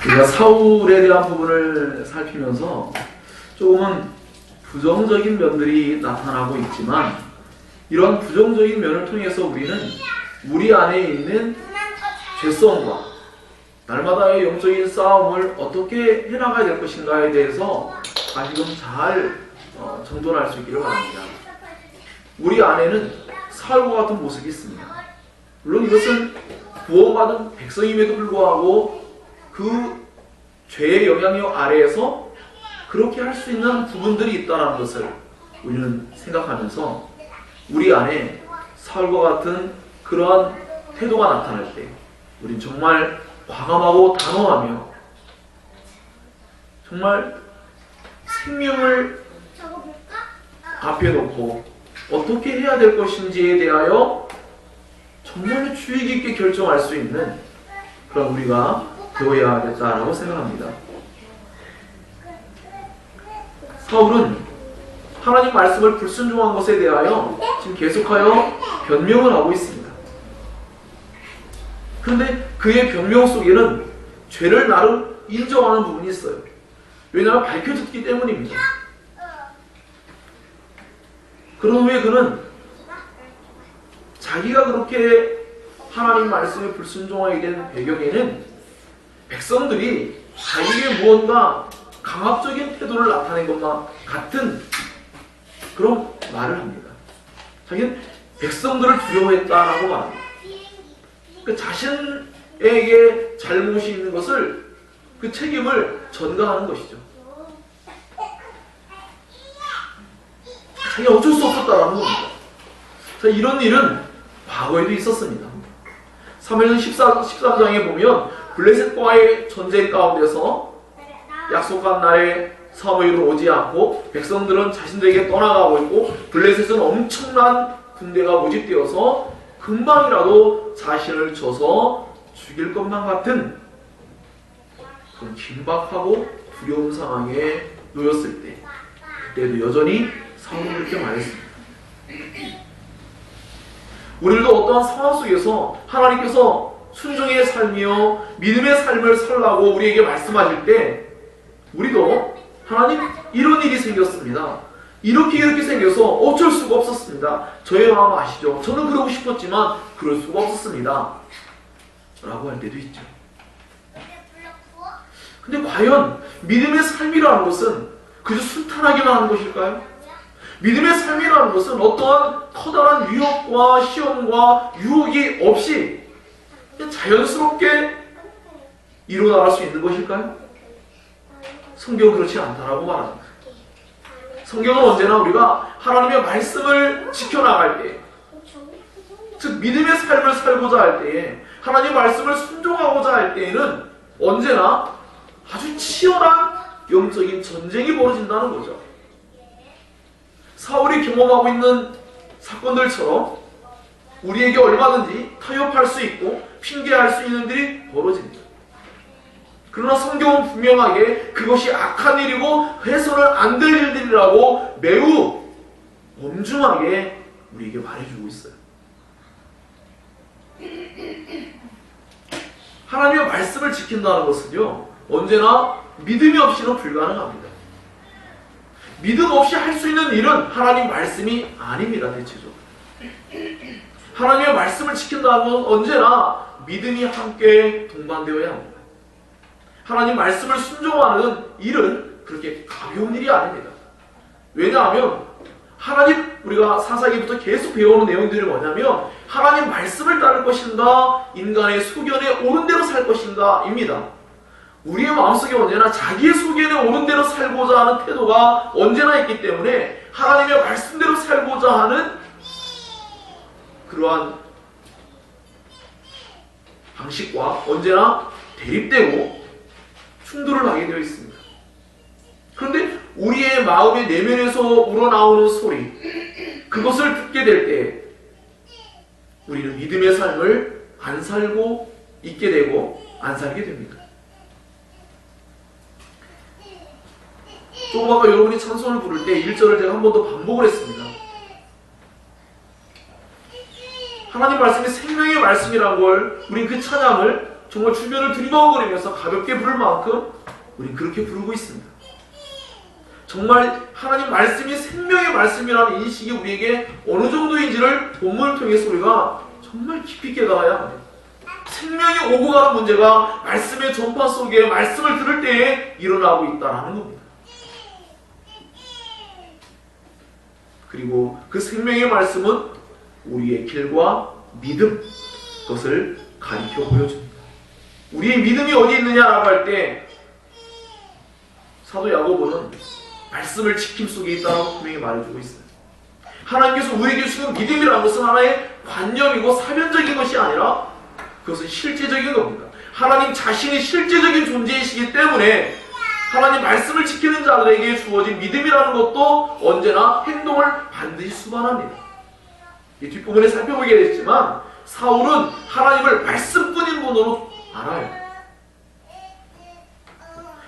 우리가 사울에 대한 부분을 살피면서 조금은 부정적인 면들이 나타나고 있지만, 이런 부정적인 면을 통해서 우리는 우리 안에 있는 죄성과 날마다의 영적인 싸움을 어떻게 해나가야 될 것인가에 대해서 다시금 잘 정돈할 수 있기를 바랍니다. 우리 안에는 사울과 같은 모습이 있습니다. 물론 이것은 구원받은 백성임에도 불구하고 그 죄의 영향력 아래에서 그렇게 할 수 있는 부분들이 있다는 것을 우리는 생각하면서 우리 안에 사울과 같은 그러한 태도가 나타날 때 우리는 정말 과감하고 단호하며 정말 생명을 앞에 놓고 어떻게 해야 될 것인지에 대하여 정말 주의 깊게 결정할 수 있는 그런 우리가 되어야겠다라고 생각합니다. 사울은 하나님 말씀을 불순종한 것에 대하여 지금 계속하여 변명을 하고 있습니다. 그런데 그의 변명 속에는 죄를 나름 인정하는 부분이 있어요. 왜냐하면 밝혀졌기 때문입니다. 그런 후에 그는 자기가 그렇게 하나님 말씀에 불순종하게 된 배경에는 백성들이 자기에게 무언가 강압적인 태도를 나타낸 것만 같은 그런 말을 합니다. 자기는 백성들을 두려워했다라고 말합니다. 그 자신에게 잘못이 있는 것을 그 책임을 전가하는 것이죠. 자기가 어쩔 수 없었다라는 겁니다. 자, 이런 일은 과거에도 있었습니다. 사무엘상 13장에 보면 블레셋과의 전쟁 가운데서 약속한 날에 사무엘은 오지 않고 백성들은 자신들에게 떠나가고 있고 블레셋은 엄청난 군대가 모집되어서 금방이라도 자신을 쳐서 죽일 것만 같은 그런 긴박하고 두려운 상황에 놓였을 때 그때도 여전히 사울은 그렇게 말했습니다. 우리도 어떠한 상황 속에서 하나님께서 순종의 삶이요 믿음의 삶을 살라고 우리에게 말씀하실 때 우리도 하나님 이런 일이 생겼습니다. 이렇게 생겨서 어쩔 수가 없었습니다. 저의 마음 아시죠? 저는 그러고 싶었지만 그럴 수가 없었습니다. 라고 할 때도 있죠. 근데 과연 믿음의 삶이라는 것은 그저 순탄하게만 하는 것일까요? 믿음의 삶이라는 것은 어떠한 커다란 위협과 시험과 유혹이 없이 자연스럽게 일어날 수 있는 것일까요? 성경은 그렇지 않다라고 말합니다. 성경은 언제나 우리가 하나님의 말씀을 지켜나갈 때, 즉 믿음의 삶을 살고자 할 때에, 하나님의 말씀을 순종하고자 할 때에는 언제나 아주 치열한 영적인 전쟁이 벌어진다는 거죠. 사울이 경험하고 있는 사건들처럼 우리에게 얼마든지 타협할 수 있고 핑계할 수 있는 일이 벌어집니다. 그러나 성경은 분명하게 그것이 악한 일이고 해서는 안 될 일들이라고 매우 엄중하게 우리에게 말해주고 있어요. 하나님의 말씀을 지킨다는 것은요 언제나 믿음이 없이는 불가능합니다. 믿음 없이 할 수 있는 일은 하나님 말씀이 아닙니다. 대체적으로 하나님의 말씀을 지킨다는 건 언제나 믿음이 함께 동반되어야 합니다. 하나님 말씀을 순종하는 일은 그렇게 가벼운 일이 아닙니다. 왜냐하면 하나님 우리가 사사기부터 계속 배워오는 내용들이 뭐냐면 하나님 말씀을 따를 것인가 인간의 소견에 옳은 대로 살 것인가 입니다. 우리의 마음속에 언제나 자기의 소견에 옳은 대로 살고자 하는 태도가 언제나 있기 때문에 하나님의 말씀대로 살고자 하는 그러한 방식과 언제나 대립되고 충돌을 하게 되어 있습니다. 그런데 우리의 마음의 내면에서 우러나오는 소리, 그것을 듣게 될 때 우리는 믿음의 삶을 안 살고 있게 되고 안 살게 됩니다. 조금 아까 여러분이 찬송을 부를 때 1절을 제가 한 번 더 반복을 했습니다. 하나님 말씀이 생명의 말씀이라는 걸 우린 그 찬양을 정말 주변을 두리번거리면서 가볍게 부를 만큼 우린 그렇게 부르고 있습니다. 정말 하나님 말씀이 생명의 말씀이라는 인식이 우리에게 어느 정도인지를 본문을 통해서 우리가 정말 깊이 깨달아야 합니다. 생명이 오고 가는 문제가 말씀의 전파 속에 말씀을 들을 때에 일어나고 있다는 겁니다. 그리고 그 생명의 말씀은 우리의 길과 믿음, 그것을 가리켜 보여줍니다. 우리의 믿음이 어디 있느냐라고 할 때 사도 야고보는 말씀을 지킴 속에 있다고 분명히 말해주고 있어요. 하나님께서 우리에게 주는 믿음이라는 것은 하나의 관념이고 사변적인 것이 아니라 그것은 실제적인 겁니다. 하나님 자신이 실제적인 존재이시기 때문에 하나님 말씀을 지키는 자들에게 주어진 믿음이라는 것도 언제나 행동을 반드시 수반합니다. 이 뒷부분에 살펴보게 됐지만 사울은 하나님을 말씀뿐인 분으로 알아요.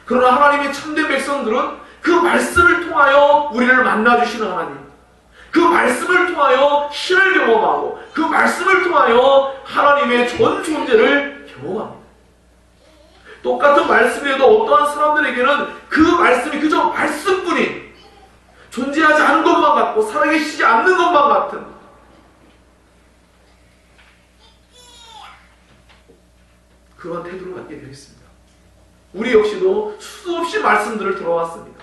그러나 하나님의 참된 백성들은 그 말씀을 통하여 우리를 만나주시는 하나님, 그 말씀을 통하여 신을 경험하고 그 말씀을 통하여 하나님의 전 존재를 경험합니다. 똑같은 말씀에도 어떠한 사람들에게는 그 말씀이 그저 말씀뿐인, 존재하지 않은 것만 같고 살아계시지 않는 것만 같은 그런 태도를 갖게 되어 있습니다. 우리 역시도 수도 없이 말씀들을 들어왔습니다.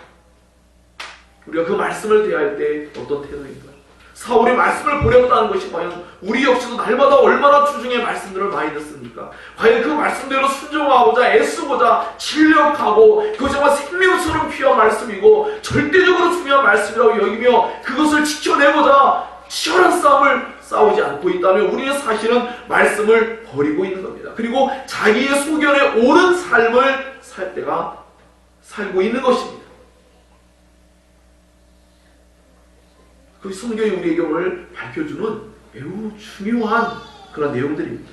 우리가 그 말씀을 대할 때 어떤 태도인가요? 사울이 말씀을 버렸다는 것이 과연 우리 역시도 날마다 얼마나 주중에 말씀들을 많이 듣습니까? 과연 그 말씀대로 순종하고자 애쓰고자 진력하고 그 정말 생명처럼 귀한 말씀이고 절대적으로 중요한 말씀이라고 여기며 그것을 지켜내고자 치열한 싸움을 싸우지 않고 있다면 우리는 사실은 말씀을 버리고 있는 겁니다. 그리고 자기의 소견에 옳은 삶을 살고 있는 것입니다. 그 성경이 우리에게 오늘 밝혀주는 매우 중요한 그런 내용들입니다.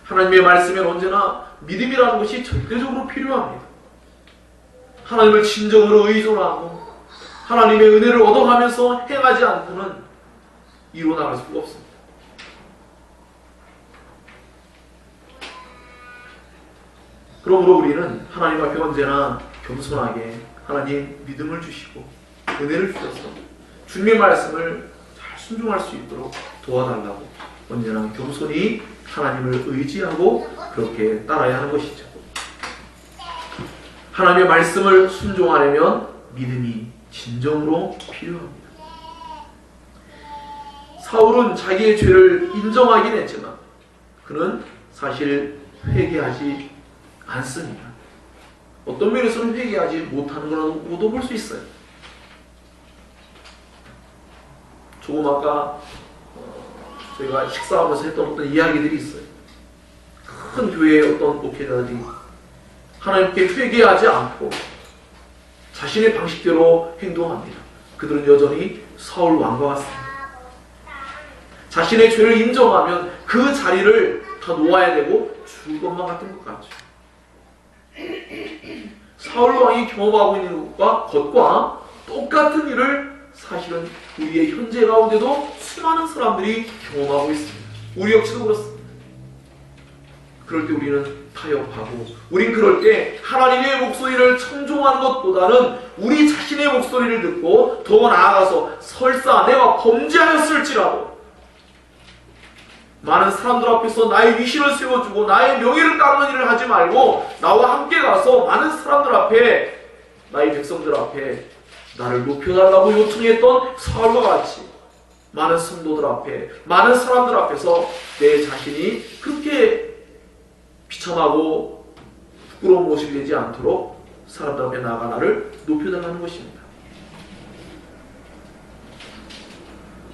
하나님의 말씀엔 언제나 믿음이라는 것이 절대적으로 필요합니다. 하나님을 진정으로 의존하고 하나님의 은혜를 얻어가면서 행하지 않고는 이루어나갈 수가 없습니다. 그러므로 우리는 하나님 앞에 언제나 겸손하게 하나님 믿음을 주시고 은혜를 주셔서 주님의 말씀을 잘 순종할 수 있도록 도와달라고 언제나 겸손히 하나님을 의지하고 그렇게 따라야 하는 것이죠. 하나님의 말씀을 순종하려면 믿음이 진정으로 필요합니다. 사울은 자기의 죄를 인정하긴 했지만 그는 사실 회개하지 않습니다. 어떤 면에서는 회개하지 못하는 거라고도 볼 수 있어요. 조금 아까 저희가 식사하면서 했던 어떤 이야기들이 있어요. 큰 교회의 어떤 목회자들이 하나님께 회개하지 않고 자신의 방식대로 행동합니다. 그들은 여전히 사울 왕과 같습니다. 자신의 죄를 인정하면 그 자리를 더 놓아야 되고 죽을 것만 같은 것 같죠. 사울 왕이 경험하고 있는 것과 똑같은 일을 사실은 우리의 현재 가운데도 수많은 사람들이 경험하고 있습니다. 우리 역시도 그렇습니다. 그럴 때 우리는 타협하고 우린 그럴 때 하나님의 목소리를 청종하는 것보다는 우리 자신의 목소리를 듣고 더 나아가서 설사 내가 범죄하였을지라도 많은 사람들 앞에서 나의 위신을 세워주고 나의 명예를 깎는 일을 하지 말고 나와 함께 가서 많은 사람들 앞에 나의 백성들 앞에 나를 높여달라고 요청했던 사울과 같이 많은 성도들 앞에 많은 사람들 앞에서 내 자신이 그렇게 비참하고 부끄러운 모습이 되지 않도록 사람들 앞에 나아가 나를 높여달라는 것입니다.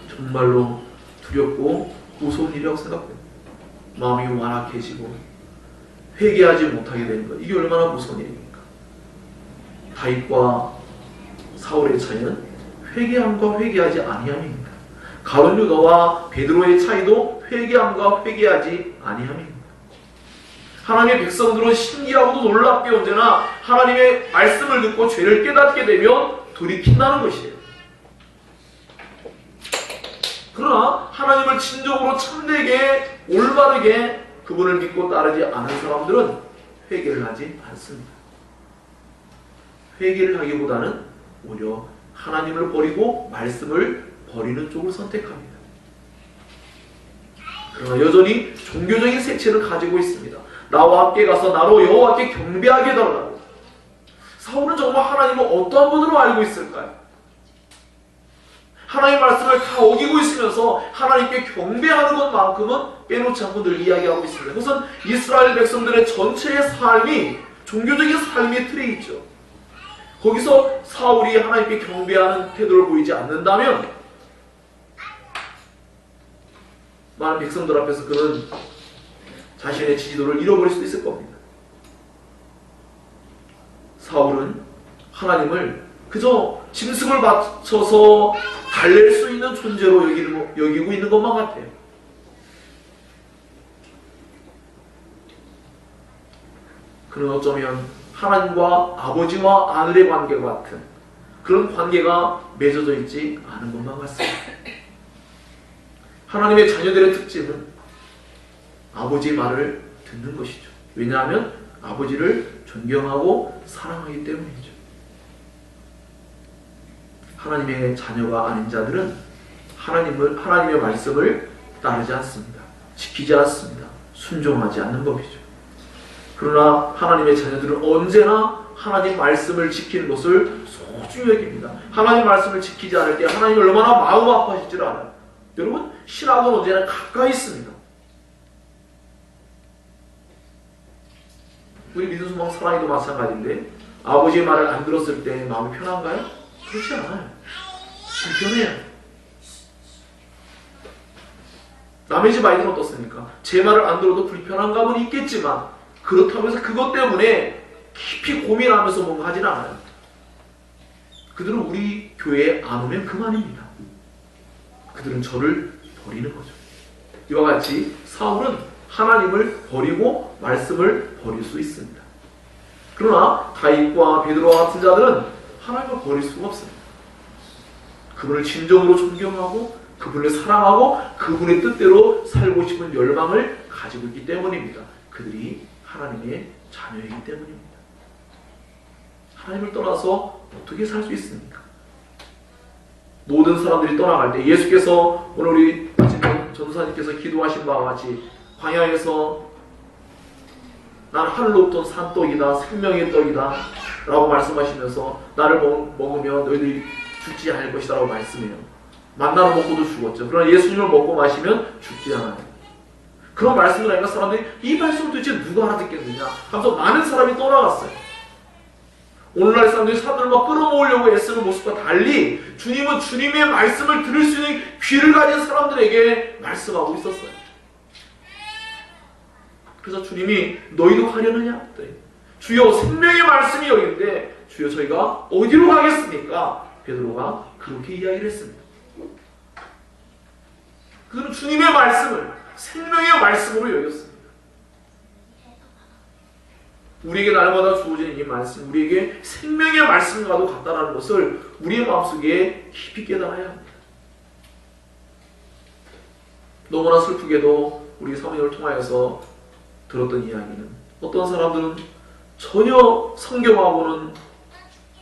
정말로 두렵고 무서운 일이라고 생각됩니다. 마음이 완악해지고 회개하지 못하게 되는 것, 이게 얼마나 무서운 일입니까? 다윗과 사울의 차이는 회개함과 회개하지 아니함입니다. 가룟 유다와 베드로의 차이도 회개함과 회개하지 아니함입니다. 하나님의 백성들은 신기하고도 놀랍게 언제나 하나님의 말씀을 듣고 죄를 깨닫게 되면 돌이킨다는 것이에요. 그러나 하나님을 진정으로 참되게 올바르게 그분을 믿고 따르지 않은 사람들은 회개를 하지 않습니다. 회개를 하기보다는 오히려 하나님을 버리고 말씀을 버리는 쪽을 선택합니다. 그러나 여전히 종교적인 색채를 가지고 있습니다. 나와 함께 가서 나로 여호와께 경배하게 해달라고. 사울은 정말 하나님을 어떠한 분으로 알고 있을까요? 하나님의 말씀을 다 어기고 있으면서 하나님께 경배하는 것만큼은 빼놓지 않고 늘 이야기하고 있습니다. 그것은 이스라엘 백성들의 전체의 삶이 종교적인 삶의 틀에 있죠. 거기서 사울이 하나님께 경배하는 태도를 보이지 않는다면 많은 백성들 앞에서 그는 자신의 지지도를 잃어버릴 수도 있을 겁니다. 사울은 하나님을 그저 짐승을 바쳐서 달랠 수 있는 존재로 여기고 있는 것만 같아요. 그는 어쩌면 하나님과 아버지와 아들의 관계와 같은 그런 관계가 맺어져 있지 않은 것만 같습니다. 하나님의 자녀들의 특징은 아버지의 말을 듣는 것이죠. 왜냐하면 아버지를 존경하고 사랑하기 때문이죠. 하나님의 자녀가 아닌 자들은 하나님의 말씀을 따르지 않습니다. 지키지 않습니다. 순종하지 않는 법이죠. 그러나 하나님의 자녀들은 언제나 하나님 말씀을 지키는 것을 소중히 여깁니다. 하나님 말씀을 지키지 않을 때 하나님 얼마나 마음 아파하실지를 알아요. 여러분, 신학은 언제나 가까이 있습니다. 우리 믿음, 소망, 사랑이도 마찬가지인데 아버지의 말을 안 들었을 때 마음이 편한가요? 그렇지 않아요. 불편해요. 남의 집 아이들은 어떻습니까? 제 말을 안 들어도 불편한 감은 있겠지만 그렇다고 해서 그것 때문에 깊이 고민하면서 뭔가 하진 않아요. 그들은 우리 교회에 안 오면 그만입니다. 그들은 저를 버리는 거죠. 이와 같이 사울은 하나님을 버리고 말씀을 버릴 수 있습니다. 그러나 다윗과 베드로와 같은 자들은 하나님을 버릴 수가 없습니다. 그분을 진정으로 존경하고 그분을 사랑하고 그분의 뜻대로 살고 싶은 열망을 가지고 있기 때문입니다. 그들이 하나님의 자녀이기 때문입니다. 하나님을 떠나서 어떻게 살 수 있습니까? 모든 사람들이 떠나갈 때 예수께서 오늘 우리 전도사님께서 기도하신 바와 같이 광야에서 나는 하늘로부터 산 떡이다, 생명의 떡이다 라고 말씀하시면서 나를 먹으면 너희들이 죽지 않을 것이다 라고 말씀해요. 만나를 먹고도 죽었죠. 그러나 예수님을 먹고 마시면 죽지 않아요. 그런 말씀을 하니까 사람들이 이 말씀을 도대체 누가 알아듣겠느냐 하면서 많은 사람이 떠나갔어요. 오늘날 사람들이 사람들을 막 끌어모으려고 애쓰는 모습과 달리 주님은 주님의 말씀을 들을 수 있는 귀를 가진 사람들에게 말씀하고 있었어요. 그래서 주님이 너희도 가려느냐? 주여 생명의 말씀이 여기인데 주여 저희가 어디로 가겠습니까? 베드로가 그렇게 이야기를 했습니다. 그들은 주님의 말씀을 생명의 말씀으로 여겼습니다. 우리에게 날마다 주어지는 이 말씀, 우리에게 생명의 말씀과도 같다는 것을 우리의 마음속에 깊이 깨달아야 합니다. 너무나 슬프게도 우리 사모님을 통하여서 들었던 이야기는 어떤 사람들은 전혀 성경하고는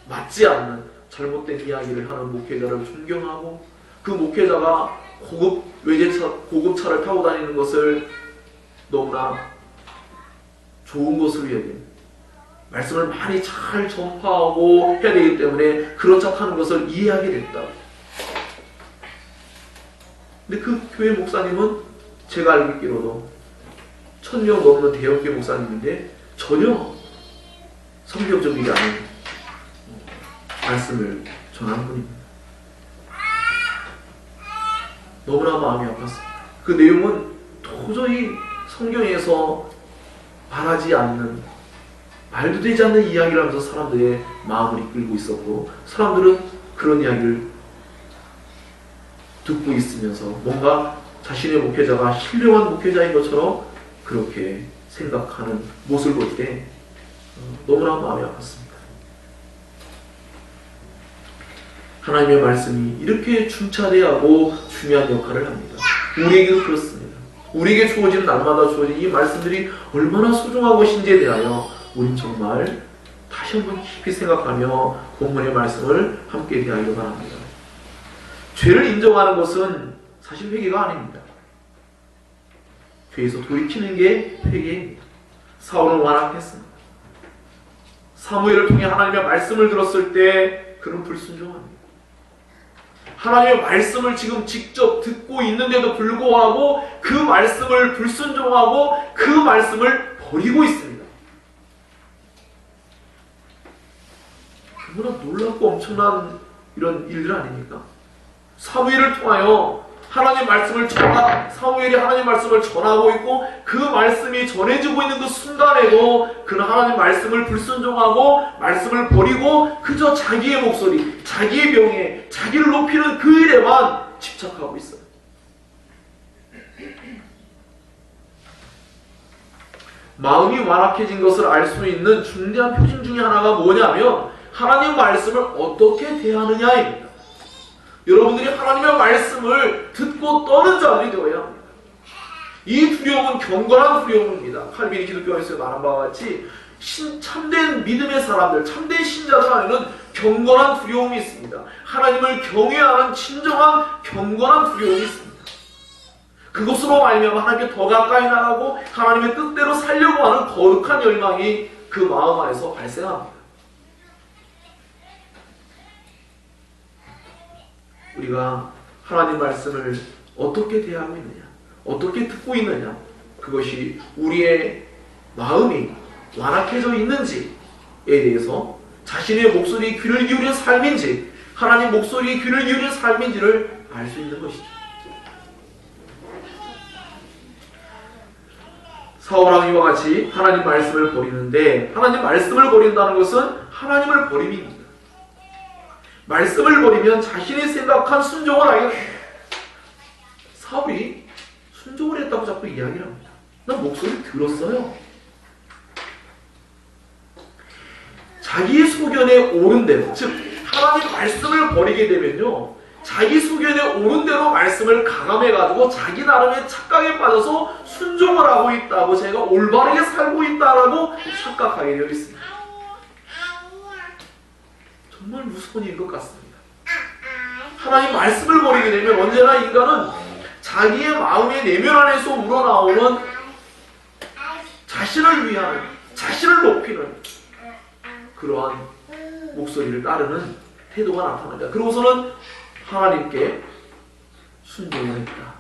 맞지 않는 잘못된 이야기를 하는 목회자를 존경하고 그 목회자가 고급 외제차, 고급차를 타고 다니는 것을 너무나 좋은 것으로 여깁니다. 말씀을 많이 잘 전파하고 해야 되기 때문에 그런 차 타는 것을 이해하게 됐다. 근데 그 교회 목사님은 제가 알고 있기로도 1000명 넘는 대형교회 목사님인데 전혀 성경적이지 않은 말씀을 전하는 분입니다. 너무나 마음이 아팠습니다. 그 내용은 도저히 성경에서 말하지 않는 말도 되지 않는 이야기를 하면서 사람들의 마음을 이끌고 있었고 사람들은 그런 이야기를 듣고 있으면서 뭔가 자신의 목회자가 신령한 목회자인 것처럼 그렇게 생각하는 모습을 볼 때 너무나 마음이 아팠습니다. 하나님의 말씀이 이렇게 중차대하고 중요한 역할을 합니다. 우리에게도 그렇습니다. 우리에게 주어진 날마다 주어진 이 말씀들이 얼마나 소중한 것인지에 대하여 우린 정말 다시 한번 깊이 생각하며 본문의 말씀을 함께 대하기를 바랍니다. 죄를 인정하는 것은 사실 회개가 아닙니다. 죄에서 돌이키는 게 회개입니다. 사울은 완악했습니다. 사무엘을 통해 하나님의 말씀을 들었을 때 그는 불순종합니다. 하나님의 말씀을 지금 직접 듣고 있는데도 불구하고 그 말씀을 불순종하고 그 말씀을 버리고 있습니다. 얼마나 놀랍고 엄청난 이런 일들 아닙니까? 사무엘을 통하여 하나님 말씀을 사무엘이 하나님 말씀을 전하고 있고 그 말씀이 전해지고 있는 그 순간에도 그는 하나님 말씀을 불순종하고 말씀을 버리고 그저 자기의 목소리, 자기의 명예, 자기를 높이는 그 일에만 집착하고 있어요. 마음이 완악해진 것을 알 수 있는 중대한 표징 중에 하나가 뭐냐면 하나님 말씀을 어떻게 대하느냐입니다. 여러분들이 하나님의 말씀을 듣고 떠는 자들이 되어야 합니다. 이 두려움은 경건한 두려움입니다. 칼빈이 기독교에서 말한 바와 같이 참된 믿음의 사람들, 참된 신자들 안에는 경건한 두려움이 있습니다. 하나님을 경외하는 진정한 경건한 두려움이 있습니다. 그것으로 말미암아 하나님께 더 가까이 나가고 하나님의 뜻대로 살려고 하는 거룩한 열망이 그 마음 안에서 발생합니다. 우리가 하나님 말씀을 어떻게 대하고 있느냐, 어떻게 듣고 있느냐, 그것이 우리의 마음이 완악해져 있는지에 대해서 자신의 목소리에 귀를 기울인 삶인지 하나님 목소리에 귀를 기울인 삶인지를 알 수 있는 것이죠. 사울왕 이와 같이 하나님 말씀을 버리는데 하나님 말씀을 버린다는 것은 하나님을 버림입니다. 말씀을 버리면 자신이 생각한 순종을 하게 됩니다. 사울이 순종을 했다고 자꾸 이야기를 합니다. 난 목소리를 들었어요. 자기 소견에 옳은 대로, 즉 하나님 말씀을 버리게 되면요, 자기 소견에 옳은 대로 말씀을 가감해가지고 자기 나름의 착각에 빠져서 순종을 하고 있다고, 제가 올바르게 살고 있다라고 착각하게 되어 있습니다. 정말 무서운 일인 것 같습니다. 하나님 말씀을 버리게 되면 언제나 인간은 자기의 마음의 내면 안에서 우러나오는 자신을 위하는, 자신을 높이는 그러한 목소리를 따르는 태도가 나타납니다. 그러고서는 하나님께 순종을 했다.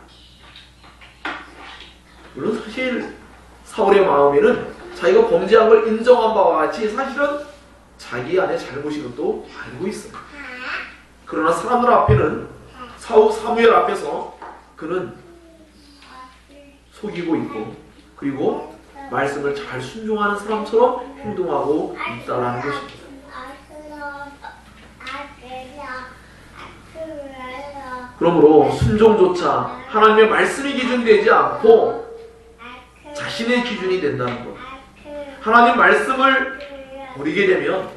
물론 사실 사울의 마음에는 자기가 범죄한 걸 인정한 바와 같이 사실은 자기 안에 잘못인 것도 알고 있어요. 그러나 사람들 앞에는, 사무엘 앞에서 그는 속이고 있고 그리고 말씀을 잘 순종하는 사람처럼 행동하고 있다는 것입니다. 그러므로 순종조차 하나님의 말씀이 기준되지 않고 자신의 기준이 된다는 것. 하나님 말씀을 버리게 되면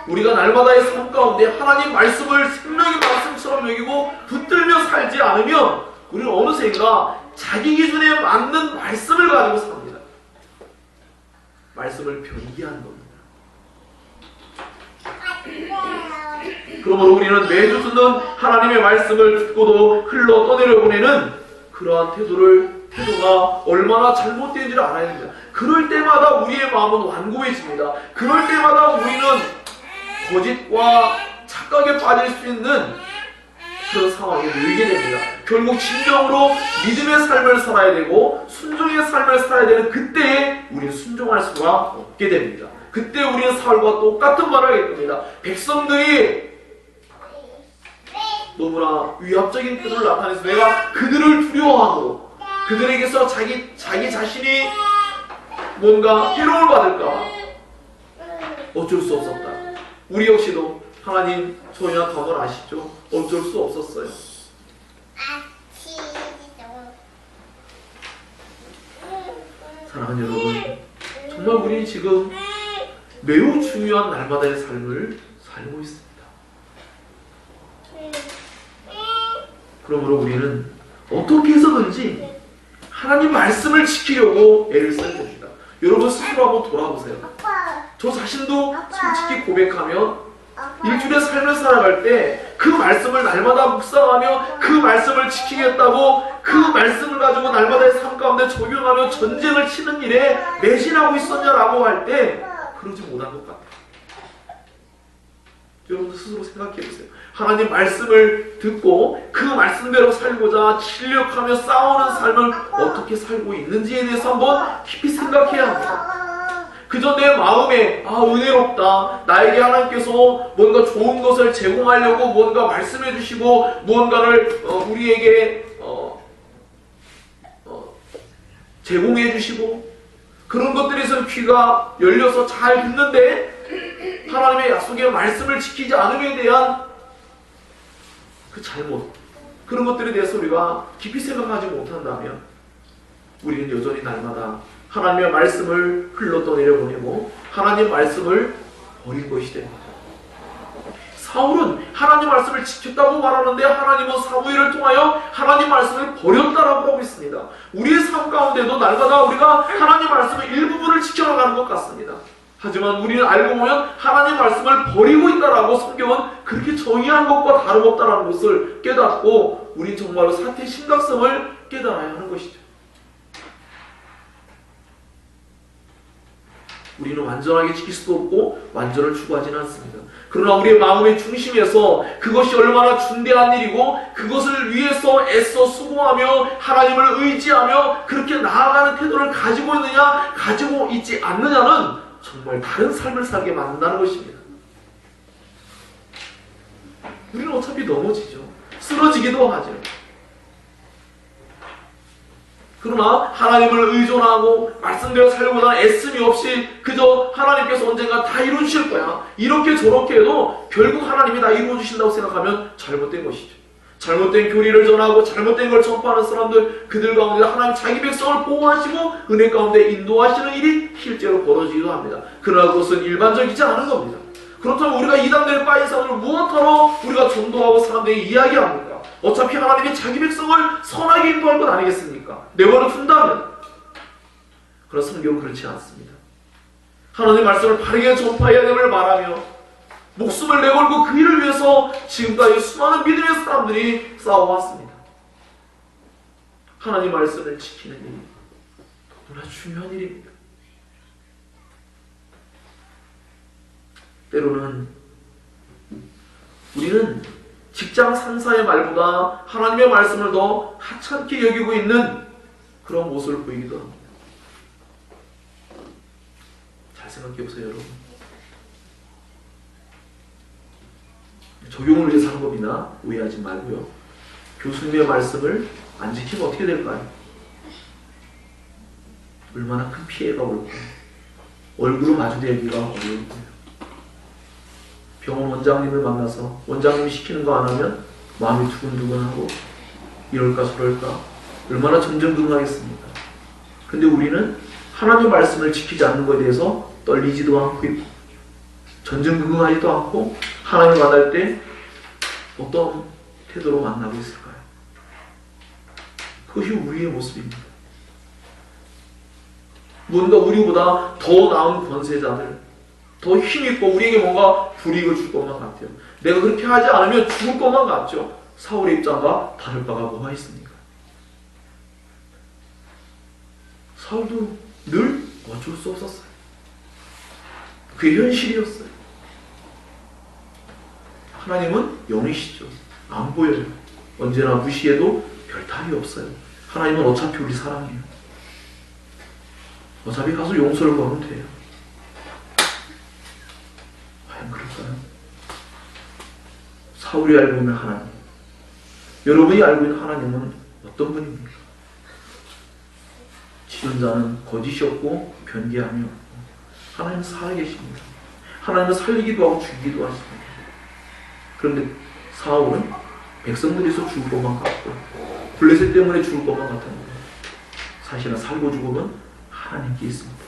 우리가 날마다의 삶 가운데 하나님 말씀을 생명의 말씀처럼 여기고 붙들며 살지 않으면 우리는 어느샌가 자기 기준에 맞는 말씀을 가지고 삽니다. 말씀을 변기하는 겁니다. 그러므로 우리는 매주 듣는 하나님의 말씀을 듣고도 흘러 떠내려 보내는 그러한 태도가 얼마나 잘못된지를 알아야 됩니다. 그럴 때마다 우리의 마음은 완고해집니다. 그럴 때마다 우리는 거짓과 착각에 빠질 수 있는 그런 상황에 놓이게 됩니다. 결국 진정으로 믿음의 삶을 살아야 되고 순종의 삶을 살아야 되는 그때에 우리는 순종할 수가 없게 됩니다. 그때 우리는 사울과 똑같은 말을 하게 됩니다. 백성들이 너무나 위압적인 태도를 나타내서 내가 그들을 두려워하고 그들에게서 자기 자신이 뭔가 해로움을 받을까 어쩔 수 없었다. 우리 역시도 하나님 저희와 덕을 아시죠? 어쩔 수 없었어요. 사랑하는 여러분, 정말 우리 지금 매우 중요한 날마다의 삶을 살고 있습니다. 그러므로 우리는 어떻게 해서든지 하나님 말씀을 지키려고 애를 써야 됩니다. 여러분 스스로 한번 돌아보세요. 저 자신도 솔직히 고백하면 일주일의 삶을 살아갈 때 그 말씀을 날마다 묵상하며 그 말씀을 지키겠다고 그 말씀을 가지고 날마다의 삶 가운데 적용하며 전쟁을 치는 일에 매진하고 있었냐라고 할 때 그러지 못한 것 같아요. 여러분도 스스로 생각해 보세요. 하나님 말씀을 듣고 그 말씀대로 살고자 진력하며 싸우는 삶을 어떻게 살고 있는지에 대해서 한번 깊이 생각해야 합니다. 그저 내 마음에 은혜롭다, 나에게 하나님께서 뭔가 좋은 것을 제공하려고 뭔가 말씀해 주시고 무언가를 우리에게 제공해 주시고 그런 것들에서 귀가 열려서 잘 듣는데 하나님의 약속의 말씀을 지키지 않음에 대한 그 잘못, 그런 것들에 대해서 우리가 깊이 생각하지 못한다면 우리는 여전히 날마다 하나님의 말씀을 흘러 떠내려보내고 하나님의 말씀을 버린 것이 됩니다. 사울은 하나님 말씀을 지켰다고 말하는데 하나님은 사무엘을 통하여 하나님 말씀을 버렸다라고 하고 있습니다. 우리의 삶 가운데도 날마다 우리가 하나님 말씀의 일부분을 지켜나가는 것 같습니다. 하지만 우리는 알고 보면 하나님 말씀을 버리고 있다라고 성경은 그렇게 정의한 것과 다름없다라는 것을 깨닫고 우리 정말로 사태의 심각성을 깨달아야 하는 것이죠. 우리는 완전하게 지킬 수도 없고 완전을 추구하지는 않습니다. 그러나 우리의 마음의 중심에서 그것이 얼마나 중대한 일이고 그것을 위해서 애써 수고하며 하나님을 의지하며 그렇게 나아가는 태도를 가지고 있느냐 가지고 있지 않느냐는 정말 다른 삶을 살게 만든다는 것입니다. 우리는 어차피 넘어지죠. 쓰러지기도 하죠. 그러나 하나님을 의존하고 말씀대로 살고자 애씀이 없이 그저 하나님께서 언젠가 다 이루어주실 거야, 이렇게 저렇게 해도 결국 하나님이 다 이루어주신다고 생각하면 잘못된 것이죠. 잘못된 교리를 전하고 잘못된 걸 전파하는 사람들, 그들 가운데 하나님 자기 백성을 보호하시고 은혜 가운데 인도하시는 일이 실제로 벌어지기도 합니다. 그러나 그것은 일반적이지 않은 겁니다. 그렇다면 우리가 이단들의 빠진 사람을 무엇하러 우리가 전도하고 사람들에게 이야기합니까? 어차피 하나님이 자기 백성을 선하게 인도할 것 아니겠습니까? 내버려 둔다면. 그러나 성경은 그렇지 않습니다. 하나님의 말씀을 바르게 전파해야 됨을 말하며 목숨을 내걸고 그 일을 위해서 지금까지 수많은 믿음의 사람들이 싸워왔습니다. 하나님 말씀을 지키는 일이 너무나 중요한 일입니다. 때로는 우리는 직장 상사의 말보다 하나님의 말씀을 더 하찮게 여기고 있는 그런 모습을 보이기도 합니다. 잘 생각해 보세요, 여러분. 적용을 위해서 하는 법이나 오해하지 말고요. 교수님의 말씀을 안 지키면 어떻게 될까요? 얼마나 큰 피해가 올까요? 얼굴로 마주대기가 어려울 거예요. 병원 원장님을 만나서 원장님이 시키는 거 안 하면 마음이 두근두근하고 이럴까 저럴까 얼마나 전전긍긍하겠습니까? 근데 우리는 하나님의 말씀을 지키지 않는 것에 대해서 떨리지도 않고 있고 전전긍긍하지도 않고 하나님을 만날 때 어떤 태도로 만나고 있을까요? 그것이 우리의 모습입니다. 뭔가 우리보다 더 나은 권세자들, 더 힘있고 우리에게 뭔가 불이익을 줄 것만 같아요. 내가 그렇게 하지 않으면 죽을 것만 같죠. 사울의 입장과 다를 바가 뭐가 있습니까? 사울도 늘 어쩔 수 없었어요. 그게 현실이었어요. 하나님은 영이시죠. 안 보여요. 언제나 무시해도 별 탈이 없어요. 하나님은 어차피 우리 사랑해요. 어차피 가서 용서를 구하면 돼요. 과연 그럴까요? 사울이 알고 있는 하나님, 여러분이 알고 있는 하나님은 어떤 분입니까? 지존자는 거짓이 없고 변개함이 없고 하나님은 살아계십니다. 하나님은 살리기도 하고 죽이기도 하십니다. 그런데 사울은 백성들에서 죽을 것만 같고 블레셋 때문에 죽을 것만 같았는데 사실은 살고 죽음은 하나님께 있습니다.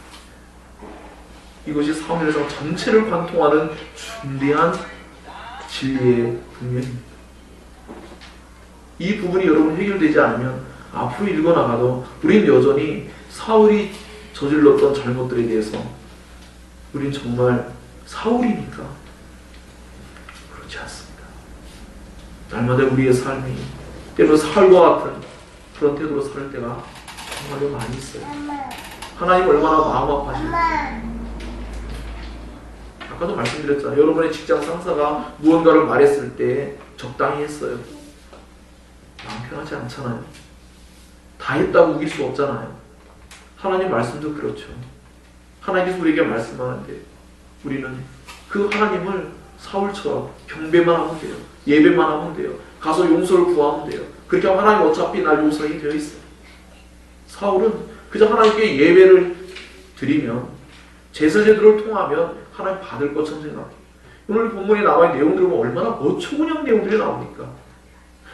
이것이 사무엘상 전체를 관통하는 중대한 진리의 분명입니다. 이 부분이 여러분 해결되지 않으면 앞으로 읽어나가도 우린 여전히 사울이 저질렀던 잘못들에 대해서 우린 정말 사울이니까 그렇지 않습니다. 날마다 우리의 삶이 때로 사울과 같은 그런 태도로 살 때가 정말로 많이 있어요. 하나님 얼마나 마음 아파하실까. 아까도 말씀드렸잖아요. 여러분의 직장 상사가 무언가를 말했을 때 적당히 했어요. 마음 편하지 않잖아요. 다 했다고 우길 수 없잖아요. 하나님 말씀도 그렇죠. 하나님께서 우리에게 말씀하는데 우리는 그 하나님을 사울처럼 경배만 하면 돼요. 예배만 하면 돼요. 가서 용서를 구하면 돼요. 그렇게 하면 하나님 어차피 날 용서하게 되어 있어요. 사울은 그저 하나님께 예배를 드리면 제사 제도를 통하면 하나님 받을 것처럼 생각해요. 오늘 본문에 나와 있는 내용들을 보면 얼마나 어처구니없는 내용들이 나옵니까?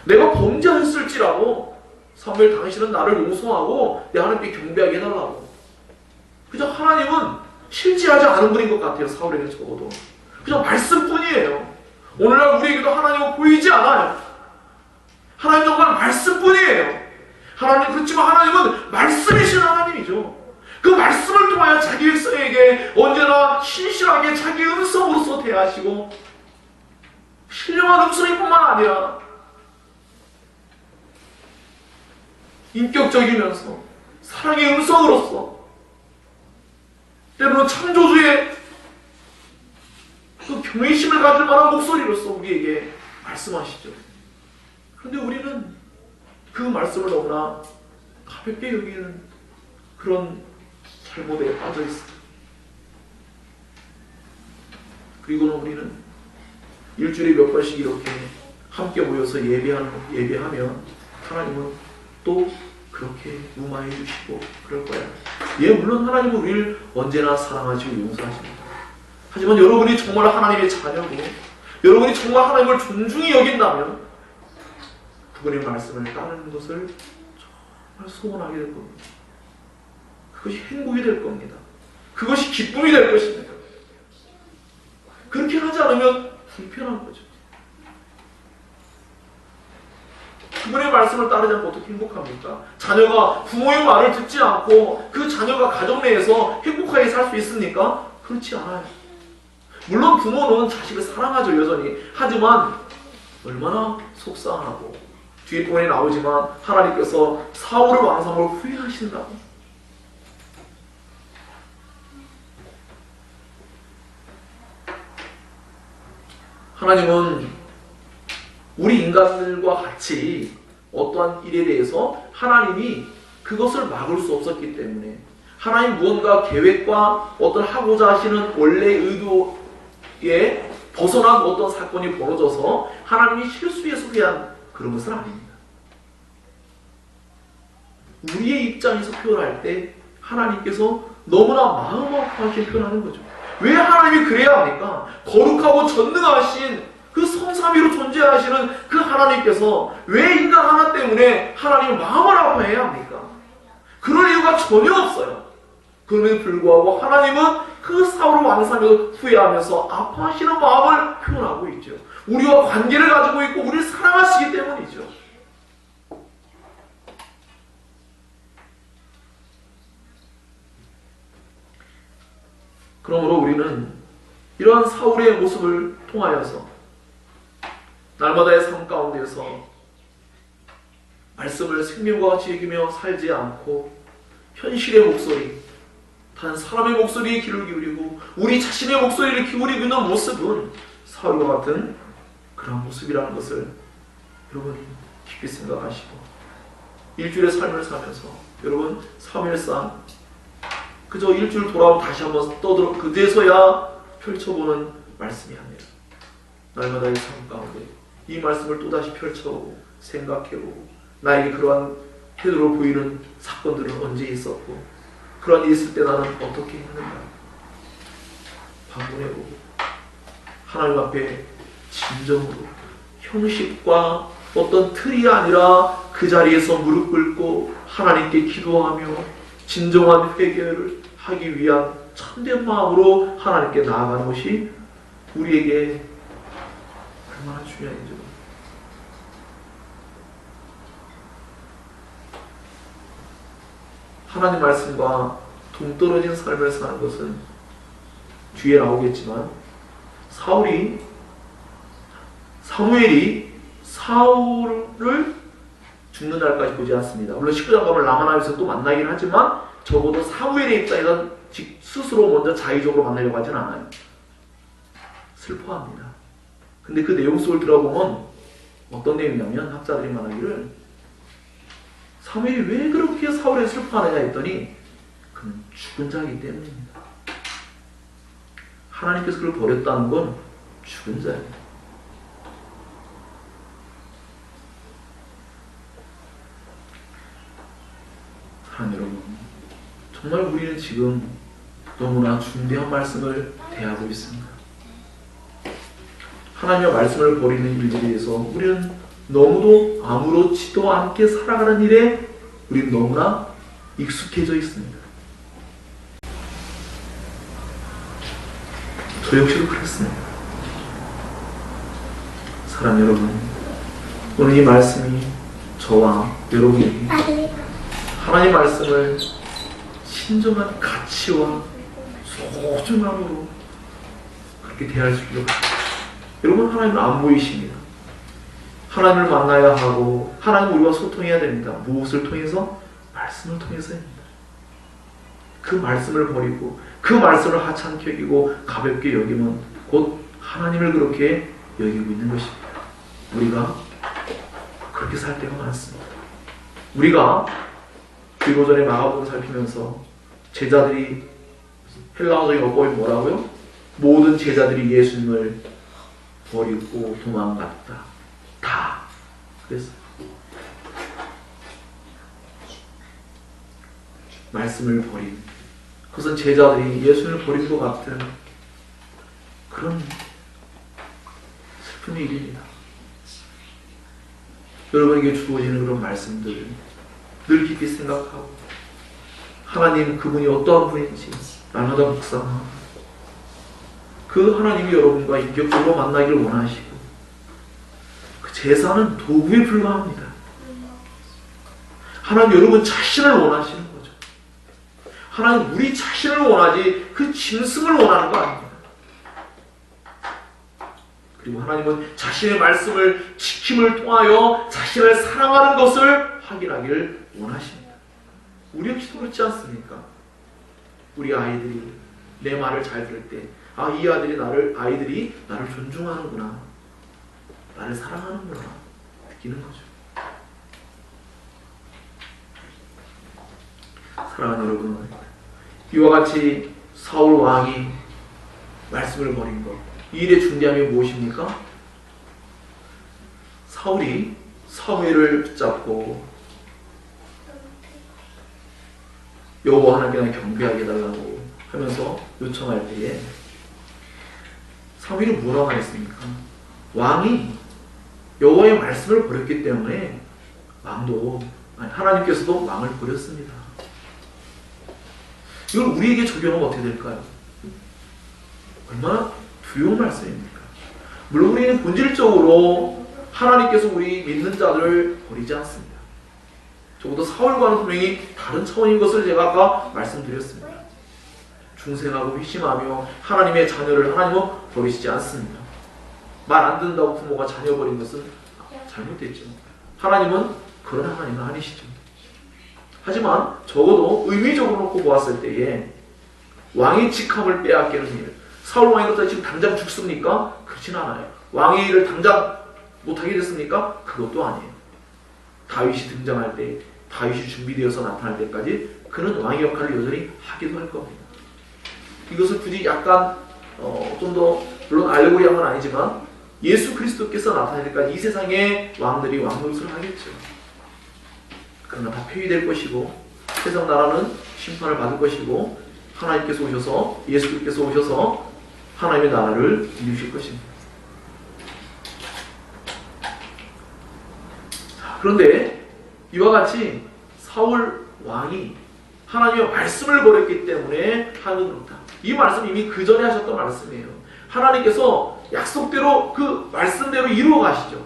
내가 범죄했을지라도 사무엘 당신은 나를 용서하고 내 하나님께 경배하게 해달라고. 그저 하나님은 실제하지 않은 분인 것 같아요. 사울에게 적어도 그저 말씀뿐이에요. 오늘날 우리에게도 하나님은 보이지 않아요. 하나님 정말 말씀뿐이에요. 하나님 그렇지만 하나님은 말씀이신 하나님이죠. 그 말씀을 통하여 자기 백성에게 언제나 신실하게 자기 음성으로서 대하시고 신령한 음성일 뿐만 아니라 인격적이면서 사랑의 음성으로서 때로는 창조주의 그 경외심을 가질 만한 목소리로서 우리에게 말씀하시죠. 그런데 우리는 그 말씀을 너무나 가볍게 여기는 그런 잘못에 빠져 있습니다. 그리고는 우리는 일주일에 몇 번씩 이렇게 함께 모여서 예배하면 하나님은 또 그렇게 무마해 주시고 그럴 거야. 예, 물론 하나님은 우리를 언제나 사랑하시고 용서하십니다. 하지만 여러분이 정말 하나님의 자녀고 여러분이 정말 하나님을 존중히 여긴다면 그분의 말씀을 따르는 것을 정말 소원하게 될 겁니다. 그것이 행복이 될 겁니다. 그것이 기쁨이 될 것입니다. 그렇게 하지 않으면 불편한 거죠. 그분의 말씀을 따르지 않고 어떻게 행복합니까? 자녀가 부모의 말을 듣지 않고 그 자녀가 가정 내에서 행복하게 살 수 있습니까? 그렇지 않아요. 물론 부모는 자식을 사랑하죠, 여전히. 하지만 얼마나 속상하고 뒤에 부분에 나오지만 하나님께서 사울의 왕성을 후회하신다고. 하나님은 우리 인간들과 같이 어떠한 일에 대해서 하나님이 그것을 막을 수 없었기 때문에 하나님 무언가 계획과 어떤 하고자 하시는 원래 의도에 벗어난 어떤 사건이 벌어져서 하나님이 실수해서 그냥 그런 것은 아닙니다. 우리의 입장에서 표현할 때 하나님께서 너무나 마음 아파하게 표현하는 거죠. 왜 하나님이 그래야 합니까? 거룩하고 전능하신 그 성삼위로 존재하시는 그 하나님께서 왜 인간 하나 때문에 하나님의 마음을 아파해야 합니까? 그럴 이유가 전혀 없어요. 그럼에도 불구하고 하나님은 그 사울 왕사면서 후회하면서 아파하시는 마음을 표현하고 있죠. 우리와 관계를 가지고 있고 우리를 사랑하시기 때문이죠. 그러므로 우리는 이러한 사울의 모습을 통하여서 날마다의 삶 가운데서 말씀을 생명과 같이 여기며 살지 않고 현실의 목소리, 단 사람의 목소리에 귀를 기울이고 우리 자신의 목소리를 기울이고 있는 모습은 사울과 같은 그런 모습이라는 것을 여러분 깊이 생각하시고 일주일의 삶을 살면서 여러분 3일상 그저 일주일 돌아오고 다시 한번 떠들어 그제서야 펼쳐보는 말씀이 아니라 날마다의 삶 가운데 이 말씀을 또다시 펼쳐보고 생각해보고 나에게 그러한 태도로 보이는 사건들은 언제 있었고 그러한 일이 있을 때 나는 어떻게 했는가 반문해보고 하나님 앞에 진정으로 형식과 어떤 틀이 아니라 그 자리에서 무릎 꿇고 하나님께 기도하며 진정한 회개를 하기 위한 참된 마음으로 하나님께 나아가는 것이 우리에게 얼마나 중요한지요. 하나님 말씀과 동떨어진 삶을 사는 것은 뒤에 나오겠지만 사무엘이 사울을 죽는 날까지 보지 않습니다. 물론 19장 가면 라마나에서 또 만나긴 하지만 적어도 사무엘의 입장에서 스스로 먼저 자의적으로 만나려고 하진 않아요. 슬퍼합니다. 근데 그 내용 속을 들어보면 어떤 내용이냐면 학자들이 말하기를 사무엘이 왜 그렇게 사울에 슬퍼하느냐 했더니 그는 죽은 자이기 때문입니다. 하나님께서 그를 버렸다는 건 죽은 자예요. 사랑하는 여러분, 정말 우리는 지금 너무나 중대한 말씀을 대하고 있습니다. 하나님의 말씀을 버리는 일들에 대해서 우리는 너무도 아무렇지도 않게 살아가는 일에 우리는 너무나 익숙해져 있습니다. 저 역시도 그랬습니다. 사랑하는 여러분, 오늘 이 말씀이 저와 여러분에게 하나님의 말씀을 신중한 가치와 소중함으로 그렇게 대할 수 있도록 여러분, 하나님은 안 보이십니다. 하나님을 만나야 하고 하나님 우리와 소통해야 됩니다. 무엇을 통해서? 말씀을 통해서입니다. 그 말씀을 버리고 그 말씀을 하찮게 여기고 가볍게 여기면 곧 하나님을 그렇게 여기고 있는 것입니다. 우리가 그렇게 살 때가 많습니다. 우리가 그리고 전에 마가복음 살피면서 제자들이 헬라어적인 어법이 뭐라고요? 모든 제자들이 예수님을 버리고 도망갔다. 다 그랬어요. 말씀을 버린 그것은 제자들이 예수님을 버린 것 같은 그런 슬픈 일입니다. 여러분에게 주어지는 그런 말씀들 늘 깊이 생각하고 하나님 그분이 어떠한 분인지 날마다 묵상하고 그 하나님이 여러분과 인격적으로 만나기를 원하시고 그 제사는 도구에 불과합니다. 하나님 여러분 자신을 원하시는 거죠. 하나님 우리 자신을 원하지 그 짐승을 원하는 거 아닙니다. 그리고 하나님은 자신의 말씀을 지킴을 통하여 자신을 사랑하는 것을 확인하기를 원하십니다. 우리 역시도 그렇지 않습니까? 우리 아이들이 내 말을 잘 들을 때 이 아이들이 나를 존중하는구나, 나를 사랑하는구나 느끼는 거죠. 사랑하는 여러분, 이와 같이 사울 왕이 말씀을 버린 것, 이 일의 중대함이 무엇입니까? 사울이 사무엘을 붙잡고 여호와 하나님께 경배하게 해달라고 하면서 요청할 때에 사무엘이 뭐라고 했습니까? 왕이 여호와의 말씀을 버렸기 때문에 하나님께서도 왕을 버렸습니다. 이걸 우리에게 적용하면 어떻게 될까요? 얼마나 두려운 말씀입니까? 물론 우리는 본질적으로 하나님께서 우리 믿는 자들을 버리지 않습니다. 적어도 사울과는 분명히 다른 차원인 것을 제가 아까 말씀드렸습니다. 중생하고 회심하며 하나님의 자녀를 하나님은 버리시지 않습니다. 말 안 듣는다고 부모가 자녀 버린 것은 잘못됐죠. 하나님은 그런 하나님은 아니시죠. 하지만 적어도 의미적으로 놓고 보았을 때에 왕의 직함을 빼앗기는 일, 사울 왕이 그렇다 지금 당장 죽습니까? 그렇진 않아요. 왕의 일을 당장 못하게 됐습니까? 그것도 아니에요. 다윗이 등장할 때, 다윗이 준비되어서 나타날 때까지 그는 왕의 역할을 여전히 하기도 할 겁니다. 이것을 굳이 약간 좀 더 물론 알레고리한 건 아니지만 예수 그리스도께서 나타날 때까지 이 세상의 왕들이 왕노릇을 하겠죠. 그러나 다 폐위될 것이고 세상 나라는 심판을 받을 것이고 하나님께서 오셔서 예수께서 오셔서 하나님의 나라를 이루실 것입니다. 그런데 이와 같이 사울 왕이 하나님의 말씀을 버렸기 때문에 하는 그렇다. 이 말씀 이미 그 전에 하셨던 말씀이에요. 하나님께서 약속대로 그 말씀대로 이루어 가시죠.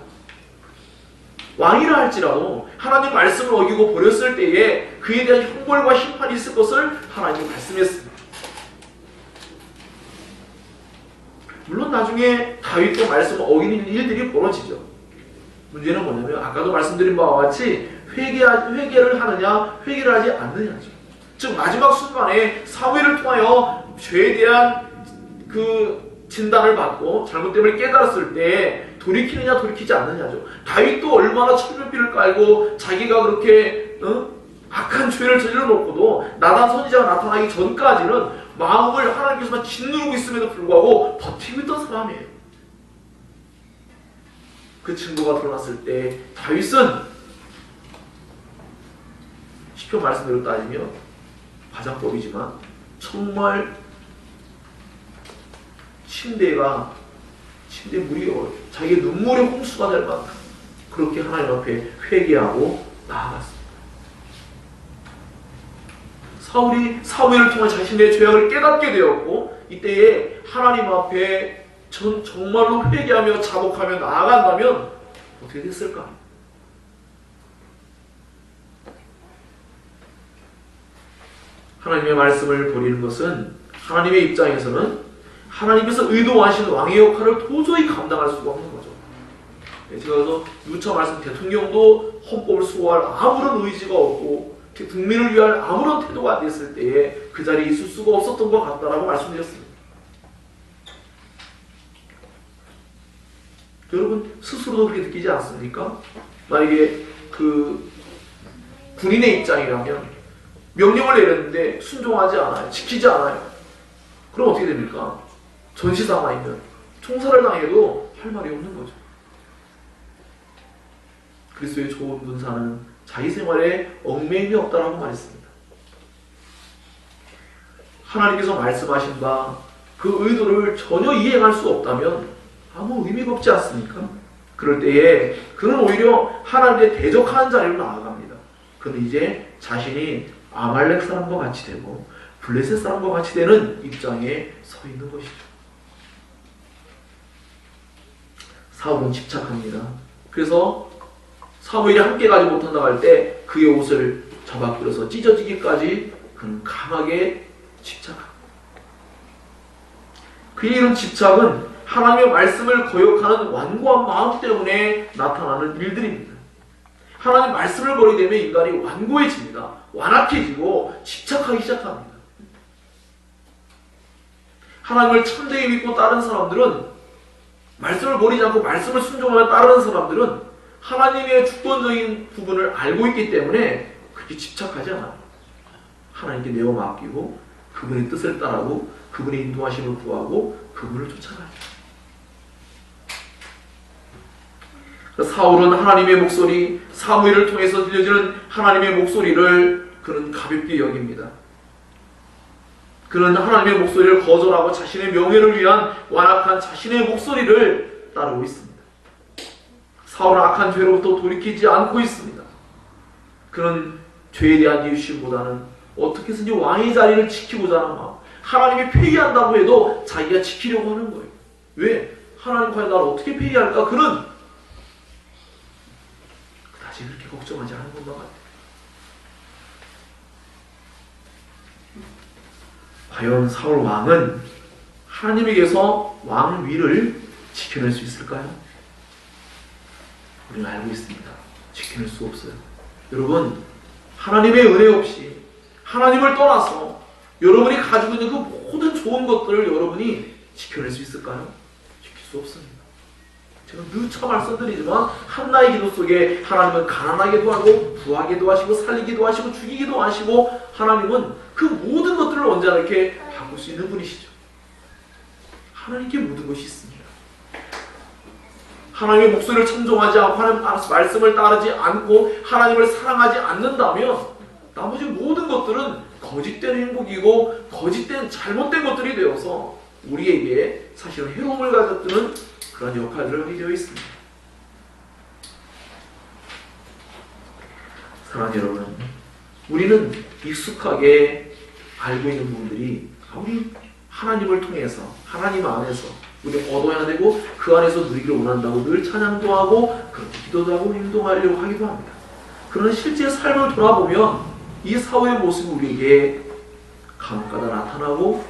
왕이라 할지라도 하나님 말씀을 어기고 버렸을 때에 그에 대한 형벌과 심판이 있을 것을 하나님이 말씀했습니다. 물론 나중에 다윗도 말씀을 어기는 일들이 벌어지죠. 문제는 뭐냐면 아까도 말씀드린 바와 같이 회개를 하느냐 회개를 하지 않느냐죠. 즉 마지막 순간에 사무엘을 통하여 죄에 대한 그 진단을 받고 잘못됨을 깨달았을 때 돌이키느냐 돌이키지 않느냐죠. 다윗도 얼마나 철면피를 깔고 자기가 그렇게 악한 죄를 저질러 놓고도 나단 선지자가 나타나기 전까지는 마음을 하나님께서만 짓누르고 있음에도 불구하고 버티고 있던 사람이에요. 그 증거가 드러났을 때 다윗은 시편 말씀대로 따지면 바자법이지만 정말 침대 물이 자기의 눈물의 홍수가 될 만큼 그렇게 하나님 앞에 회개하고 나아갔습니다. 사울이 사무엘을 통해 자신의 죄악을 깨닫게 되었고 이때에 하나님 앞에 정말로 회개하며 자복하며 나아간다면 어떻게 됐을까? 하나님의 말씀을 버리는 것은 하나님의 입장에서는 하나님께서 의도하신 왕의 역할을 도저히 감당할 수가 없는 거죠. 제가 그래서 누차 말씀 대통령도 헌법을 수호할 아무런 의지가 없고 국민을 위한 아무런 태도가 안 됐을 때에 그 자리에 있을 수가 없었던 것 같다라고 말씀드렸습니다. 여러분 스스로도 그렇게 느끼지 않습니까? 만약에 그 군인의 입장이라면 명령을 내렸는데 순종하지 않아요. 지키지 않아요. 그럼 어떻게 됩니까? 전시상하이면 총살을 당해도 할 말이 없는 거죠. 그리스도의 좋은 군사는 자기 생활에 얽매임이 없다라고 말했습니다. 하나님께서 말씀하신 바 그 의도를 전혀 이행할 수 없다면 아무 의미가 없지 않습니까? 그럴 때에 그는 오히려 하나님께 대적하는 자리로 나아갑니다. 그는 이제 자신이 아말렉 사람과 같이 되고 블레셋 사람과 같이 되는 입장에 서 있는 것이죠. 사울은 집착합니다. 그래서 사무엘이 함께 가지 못한다고 할 때 그의 옷을 잡아끌어서 찢어지기까지 그는 강하게 집착합니다. 그의 이런 집착은 하나님의 말씀을 거역하는 완고한 마음 때문에 나타나는 일들입니다. 하나님 말씀을 버리게 되면 인간이 완고해집니다. 완악해지고 집착하기 시작합니다. 하나님을 참되게 믿고 따른 사람들은 말씀을 버리지 않고 말씀을 순종하며 따르는 사람들은 하나님의 주권적인 부분을 알고 있기 때문에 그렇게 집착하지 않아요. 하나님께 내어 맡기고 그분의 뜻을 따르고 그분의 인도하심을 구하고 그분을 쫓아가요. 사울은 하나님의 목소리, 사무엘을 통해서 들려지는 하나님의 목소리를 그는 가볍게 여깁니다. 그는 하나님의 목소리를 거절하고 자신의 명예를 위한 완악한 자신의 목소리를 따르고 있습니다. 사울은 악한 죄로부터 돌이키지 않고 있습니다. 그는 죄에 대한 이유심보다는 어떻게 해서든지 왕의 자리를 지키고자 하는 마음, 하나님이 폐기한다고 해도 자기가 지키려고 하는 거예요. 왜? 하나님 과연 나를 어떻게 폐기할까? 그는 그다지 그렇게 걱정하지 않은 것만 같아요. 과연 사울 왕은 하나님에게서 왕위를 지켜낼 수 있을까요? 우리는 알고 있습니다. 지켜낼 수 없어요. 여러분, 하나님의 은혜 없이 하나님을 떠나서 여러분이 가지고 있는 그 모든 좋은 것들을 여러분이 지켜낼 수 있을까요? 지킬 수 없습니다. 제가 누차 말씀드리지만 한나의 기도 속에 하나님은 가난하게도 하고 부하게도 하시고 살리기도 하시고 죽이기도 하시고 하나님은 그 모든 것들을 언제나 이렇게 바꿀 수 있는 분이시죠. 하나님께 모든 것이 있습니다. 하나님의 목소리를 청종하지 않고 하나님 말씀을 따르지 않고 하나님을 사랑하지 않는다면 나머지 모든 것들은 거짓된 행복이고 거짓된 잘못된 것들이 되어서 우리에게 사실은 해로움을 가져드는 그런 역할들을 하게 되어 있습니다. 사랑하는 여러분, 우리는 익숙하게 알고 있는 분들이 우리 하나님을 통해서 하나님 안에서 우리는 얻어야 되고 그 안에서 누리기를 원한다고 늘 찬양도 하고 그렇게 기도도 하고 행동하려고 하기도 합니다. 그러나 실제 삶을 돌아보면 이 사울의 모습이 우리에게 간혹가다 나타나고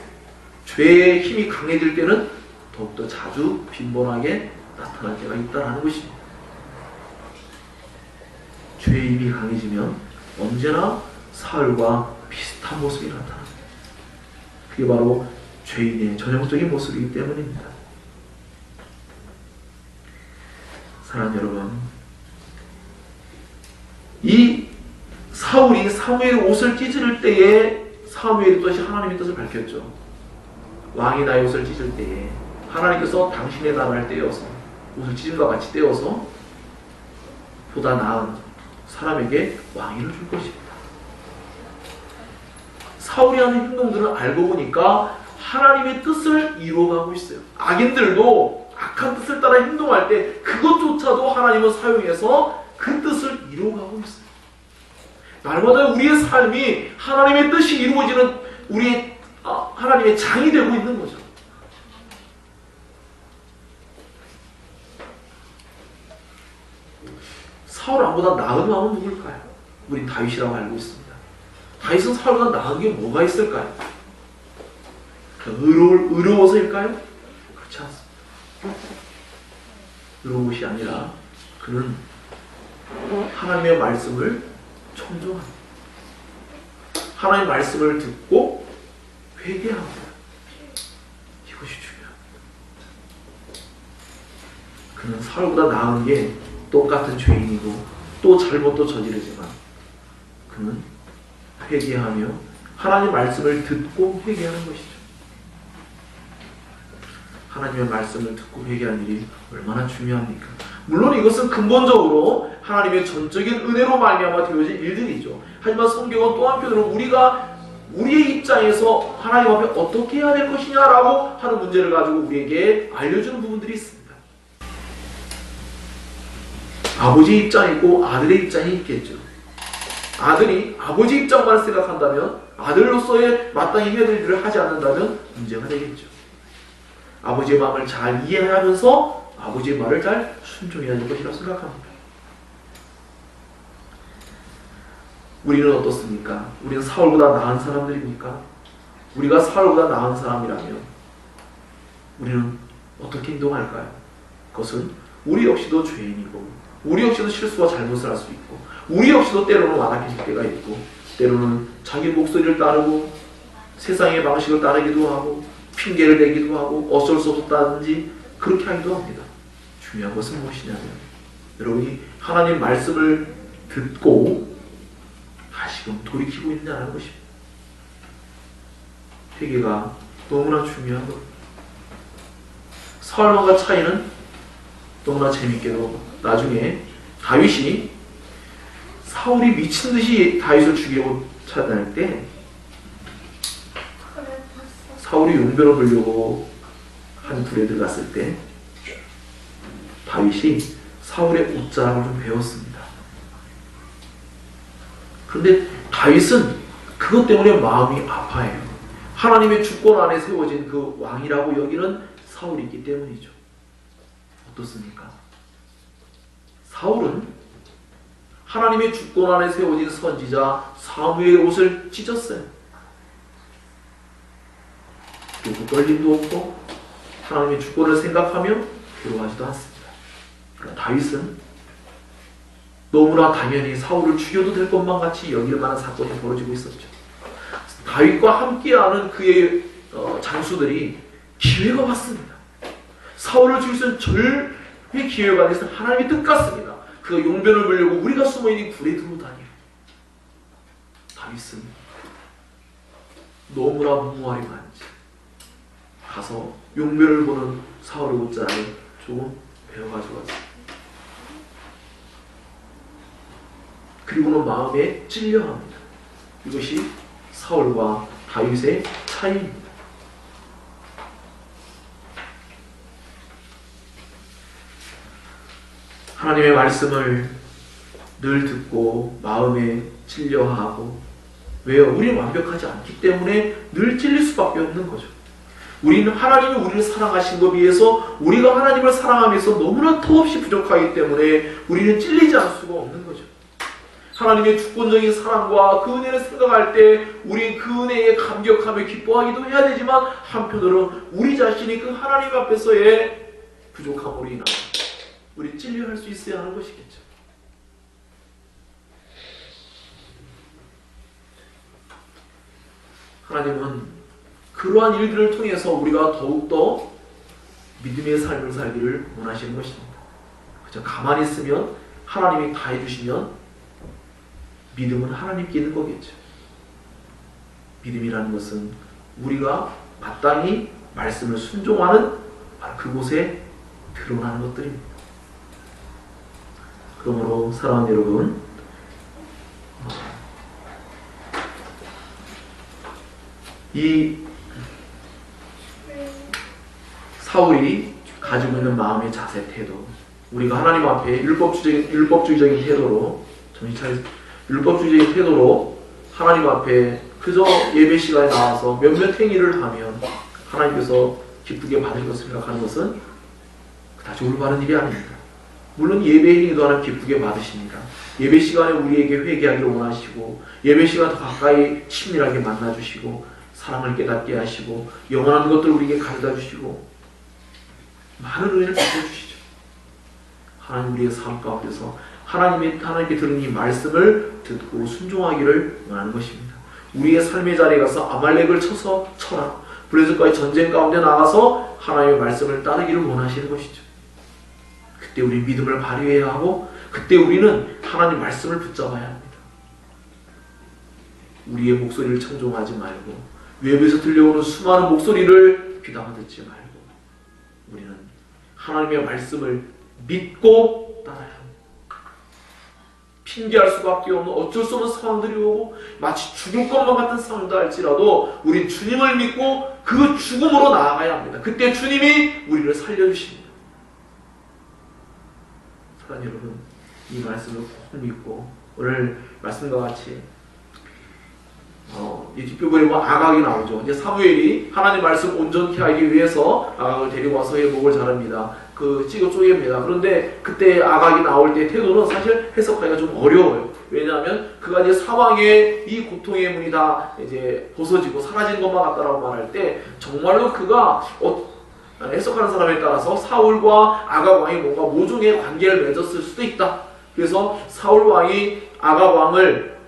죄의 힘이 강해질 때는 더욱더 자주 빈번하게 나타날 때가 있다는 것입니다. 죄의 힘이 강해지면 언제나 사울과 비슷한 모습이 나타납니다. 그게 바로 죄인의 전형적인 모습이기 때문입니다. 사랑하는 여러분, 이 사울이 사무엘의 옷을 찢을 때에 사무엘이 또다시 하나님의 뜻을 밝혔죠. 왕이 나의 옷을 찢을 때에 하나님께서 당신의 나라를 떼어서 옷을 찢음과 같이 떼어서 보다 나은 사람에게 왕위를 줄 것입니다. 사울이 하는 행동들은 알고 보니까 하나님의 뜻을 이루어가고 있어요. 악인들도 악한 뜻을 따라 행동할 때 그것조차도 하나님은 사용해서 그 뜻을 이루어가고 있어요. 날마다 우리의 삶이 하나님의 뜻이 이루어지는 우리의 하나님의 장이 되고 있는 거죠. 사울 왕보다 나은 왕은 누굴까요? 우린 다윗이라고 알고 있습니다. 다윗은 사울보다 나은 게 뭐가 있을까요? 의로워서일까요? 그렇지 않습니다. 의로운 것이 아니라 그는 하나님의 말씀을 청종합니다. 하나님의 말씀을 듣고 회개합니다. 이것이 중요합니다. 그는 사울보다 나은 게 똑같은 죄인이고 또 잘못도 저지르지만 그는 회개하며 하나님의 말씀을 듣고 회개하는 것이죠. 하나님의 말씀을 듣고 회개하는 일이 얼마나 중요합니까? 물론 이것은 근본적으로 하나님의 전적인 은혜로 말미암아 되어진 일들이죠. 하지만 성경은 또 한편으로 우리가 우리의 입장에서 하나님 앞에 어떻게 해야 될 것이냐라고 하는 문제를 가지고 우리에게 알려주는 부분들이 있습니다. 아버지의 입장이 있고 아들의 입장이 있겠죠. 아들이 아버지 입장만 생각한다면, 아들로서의 마땅히 해야 될 일을 하지 않는다면 문제가 되겠죠. 아버지의 마음을 잘 이해하면서 아버지의 말을 잘 순종해야 될 것이라고 생각합니다. 우리는 어떻습니까? 우리는 사울보다 나은 사람들입니까? 우리가 사울보다 나은 사람이라면 우리는 어떻게 행동할까요? 그것은 우리 역시도 죄인이고 우리 역시도 실수와 잘못을 할 수 있고 우리 역시도 때로는 완악해질 때가 있고 때로는 자기 목소리를 따르고 세상의 방식을 따르기도 하고 핑계를 대기도 하고 어쩔 수 없었다든지 그렇게 하기도 합니다. 중요한 것은 무엇이냐면 여러분이 하나님 말씀을 듣고 다시금 돌이키고 있냐는 것입니다. 회개가 너무나 중요한 것. 사울왕과 차이는 너무나 재밌게도 나중에 다윗이 사울이 미친 듯이 다윗을 죽이려고 찾아다닐 때 사울이 용변을 보려고 한 굴에 들어갔을 때 다윗이 사울의 옷자락을 좀 베었습니다. 그런데 다윗은 그것 때문에 마음이 아파해요. 하나님의 주권 안에 세워진 그 왕이라고 여기는 사울이 있기 때문이죠. 어떻습니까? 사울은 하나님의 주권 안에 세워진 선지자 사무엘의 옷을 찢었어요. 누구 떨림도 없고 하나님의 주권을 생각하며 괴로워하지도 않습니다. 그러나 다윗은 너무나 당연히 사울을 죽여도 될 것만 같이 여길 만한 사건이 벌어지고 있었죠. 다윗과 함께하는 그의 장수들이 기회가 왔습니다. 사울을 죽일 수 있는 절의 기회가 돼서 하나님의 뜻 같습니다. 그가 용변을 보려고 우리가 숨어있는 굴에 들어오다니. 다윗은 너무나 무모하리만지 가서 용변을 보는 사울의 옷자락을 조금 베어가지고 왔습니다. 그리고는 마음에 찔려합니다. 이것이 사울과 다윗의 차이입니다. 하나님의 말씀을 늘 듣고 마음에 찔려하고 왜요? 우리는 완벽하지 않기 때문에 늘 찔릴 수밖에 없는 거죠. 우리는 하나님이 우리를 사랑하신 것에 비해서 우리가 하나님을 사랑하면서 너무나 더없이 부족하기 때문에 우리는 찔리지 않을 수가 없는 거죠. 하나님의 주권적인 사랑과 그 은혜를 생각할 때 우리 그 은혜에 감격하며 기뻐하기도 해야 되지만 한편으로는 우리 자신이 그 하나님 앞에서의 부족함으로 인하여 우리 찔려할 수 있어야 하는 것이겠죠. 하나님은 그러한 일들을 통해서 우리가 더욱더 믿음의 삶을 살기를 원하시는 것입니다. 그저 가만히 있으면 하나님이 다 해주시면 믿음은 하나님께 있는 거겠죠. 믿음이라는 것은 우리가 마땅히 말씀을 순종하는 바로 그곳에 드러나는 것들입니다. 그러므로 사랑하는 여러분, 이 사울이 가지고 있는 마음의 자세, 태도, 우리가 하나님 앞에 율법주의적인 태도로, 율법주의적인 태도로 하나님 앞에 그저 예배 시간에 나와서 몇몇 행위를 하면 하나님께서 기쁘게 받을 것을 생각하는 것은 그다지 올바른 일이 아닙니다. 물론 예배 행위도 하나님 기쁘게 받으십니다. 예배 시간에 우리에게 회개하기를 원하시고, 예배 시간 더 가까이 친밀하게 만나주시고, 사랑을 깨닫게 하시고, 영원한 것들 우리에게 가르쳐 주시고, 많은 은혜를 베풀어주시죠. 하나님 우리의 삶 가운데서 하나님께 들은 이 말씀을 듣고 순종하기를 원하는 것입니다. 우리의 삶의 자리에 가서 아말렉을 쳐라. 블레셋과의 전쟁 가운데 나가서 하나님의 말씀을 따르기를 원하시는 것이죠. 그때 우리 믿음을 발휘해야 하고, 그때 우리는 하나님 말씀을 붙잡아야 합니다. 우리의 목소리를 청종하지 말고, 외부에서 들려오는 수많은 목소리를 귀담아 듣지 말고, 우리는 하나님의 말씀을 믿고 따라야 합니다. 핑계할 수밖에 없는 어쩔 수 없는 상황들이 오고 마치 죽을 것만 같은 상황도 할지라도 우리 주님을 믿고 그 죽음으로 나아가야 합니다. 그때 주님이 우리를 살려주십니다. 사랑하는 여러분, 이 말씀을 꼭 믿고 오늘 말씀과 같이 이 뒷부분에 아각이 나오죠. 이제 사무엘이 하나님 말씀 온전케 하기 위해서 아각을 데리고 와서 목을 자릅니다. 찍어 쪼갭니다. 그런데 그때 아각이 나올 때 태도는 사실 해석하기가 좀 어려워요. 왜냐하면 그가 이제 사방에 이 고통의 문이 다 이제 벗어지고 사라진 것만 같다라고 말할 때 정말로 그가 해석하는 사람에 따라서 사울과 아각 왕이 뭔가 모종의 관계를 맺었을 수도 있다. 그래서 사울 왕이 아각 왕을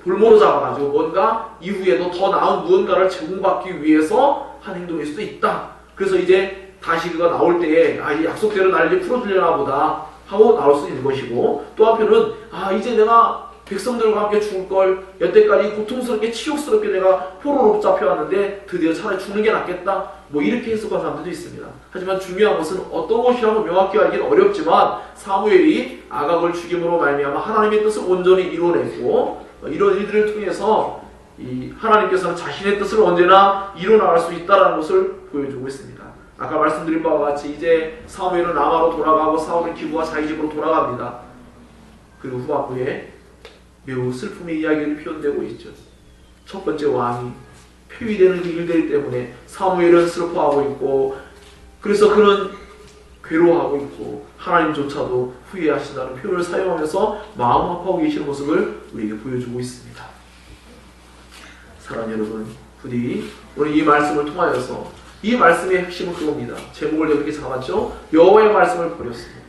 볼모로 잡아가지고 뭔가 이후에도 더 나은 무언가를 제공받기 위해서 한 행동일 수도 있다. 그래서 이제 다시 그가 나올 때에 이 약속대로 나를 이제 풀어주려나 보다 하고 나올 수 있는 것이고, 또 한편은 이제 내가 백성들과 함께 죽을 걸, 여태까지 고통스럽게 치욕스럽게 내가 포로로 잡혀왔는데 드디어 차라리 죽는 게 낫겠다, 이렇게 해석한 사람들도 있습니다. 하지만 중요한 것은 어떤 것이라고 명확히 알기는 어렵지만 사무엘이 아각을 죽임으로 말미암아 하나님의 뜻을 온전히 이뤄냈고, 이런 일들을 통해서 하나님께서는 자신의 뜻을 언제나 이뤄나갈 수 있다는 것을 보여주고 있습니다. 아까 말씀드린 바와 같이 이제 사무엘은 라마로 돌아가고 사울은 기브와 자기 집으로 돌아갑니다. 그리고 후반부에 매우 슬픔의 이야기를 표현되고 있죠. 첫 번째 왕이 폐위되는 일들 때문에 사무엘은 슬퍼하고 있고, 그래서 그는 괴로워하고 있고 하나님조차도 후회하신다는 표현을 사용하면서 마음 아파하고 계시는 모습을 우리에게 보여주고 있습니다. 사랑하는 여러분, 부디 오늘 이 말씀을 통하여서, 이 말씀의 핵심은 그겁니다. 제목을 이렇게 잡았죠. 여호와의 말씀을 버렸습니다.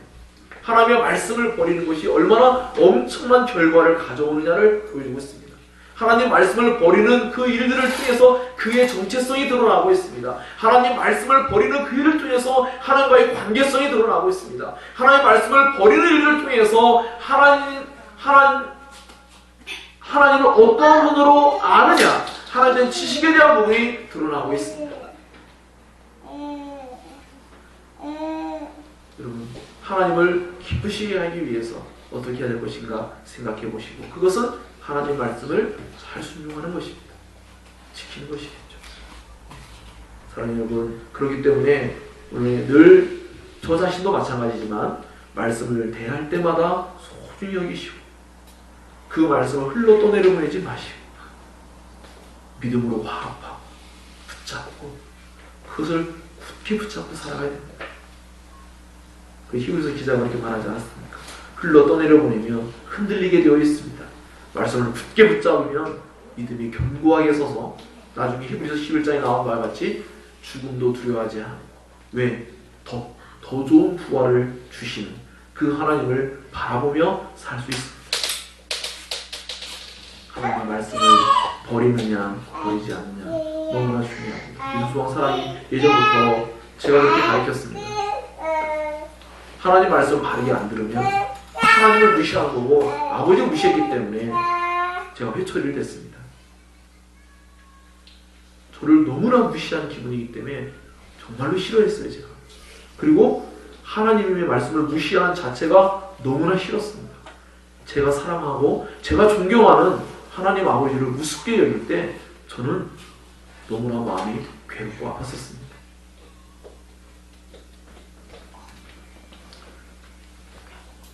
하나님의 말씀을 버리는 것이 얼마나 엄청난 결과를 가져오느냐를 보여주고 있습니다. 하나님 말씀을 버리는 그 일들을 통해서 그의 정체성이 드러나고 있습니다. 하나님 말씀을 버리는 그 일을 통해서 하나님과의 관계성이 드러나고 있습니다. 하나님 말씀을 버리는 일을 통해서 하나님을 어떤 분으로 아느냐, 하나님의 지식에 대한 부분이 드러나고 있습니다. 여러분, 하나님을 기쁘시게 하기 위해서 어떻게 해야 될 것인가 생각해 보시고, 그것은 하나님의 말씀을 잘 순종하는 것입니다. 지키는 것이겠죠. 사랑하는 여러분, 그렇기 때문에 오늘 늘 저 자신도 마찬가지지만 말씀을 대할 때마다 소중히 여기시고 그 말씀을 흘러 떠내려보내지 마시고 믿음으로 화합하고 붙잡고 그것을 굳게 붙잡고 살아가야 됩니다. 그 히브리서 기자가 그렇게 말하지 않았습니까? 흘러 떠내려 보내면 흔들리게 되어 있습니다. 말씀을 굳게 붙잡으면 믿음이 견고하게 서서 나중에 히브리서 11장에 나온 바와 같이 죽음도 두려워하지 않고 왜? 더 좋은 부활을 주시는 그 하나님을 바라보며 살 수 있습니다. 하나님의 말씀을 버리느냐 버리지 않느냐 너무나 중요합니다. 윤수왕 사랑이 예전부터 제가 그렇게 가르쳤습니다. 하나님 말씀 바르게 안 들으면 하나님을 무시한 거고 아버지를 무시했기 때문에 제가 회초리를 댔습니다. 저를 너무나 무시한 기분이기 때문에 정말로 싫어했어요, 제가. 그리고 하나님의 말씀을 무시하는 자체가 너무나 싫었습니다. 제가 사랑하고 제가 존경하는 하나님 아버지를 우습게 여길 때 저는 너무나 마음이 괴롭고 아팠었습니다.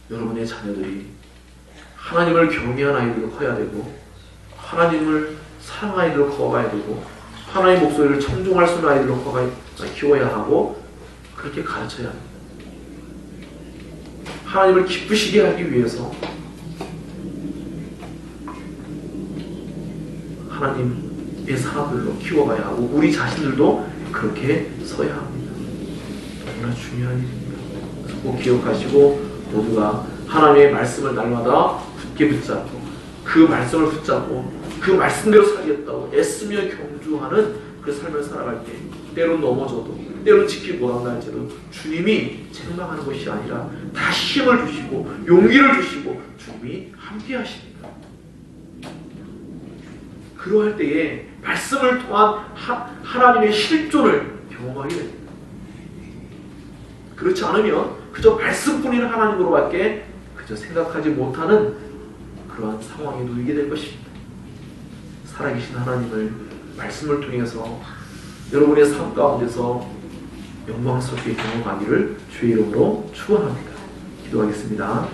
여러분의 자녀들이 하나님을 경외한 아이들로 커야 되고 하나님을 사랑하는 아이들로 커가야 되고 하나님의 목소리를 청중할 수 있는 아이들로 키워야 하고 그렇게 가르쳐야 합니다. 하나님을 기쁘시게 하기 위해서 하나님의 사람들로 키워가야 하고 우리 자신들도 그렇게 서야 합니다. 너무나 중요한 일입니다. 그래서 꼭 기억하시고 모두가 하나님의 말씀을 날마다 굳게 붙잡고 그 말씀을 붙잡고 그 말씀대로 살겠다고 애쓰며 경주하는 그 삶을 살아갈 때 때론 넘어져도 때론 지키지 못한다 할지라도 주님이 책망하는 것이 아니라 다시 힘을 주시고 용기를 주시고 주님이 함께 하십니다. 그러할 때에 말씀을 통한 하나님의 실존을 경험하게 됩니다. 그렇지 않으면 그저 말씀뿐인 하나님으로밖에 그저 생각하지 못하는 그러한 상황에 놓이게 될 것입니다. 살아계신 하나님을 말씀을 통해서 여러분의 삶 가운데서 영광스럽게 경험하기를 주의 이름으로 축원합니다. 기도하겠습니다.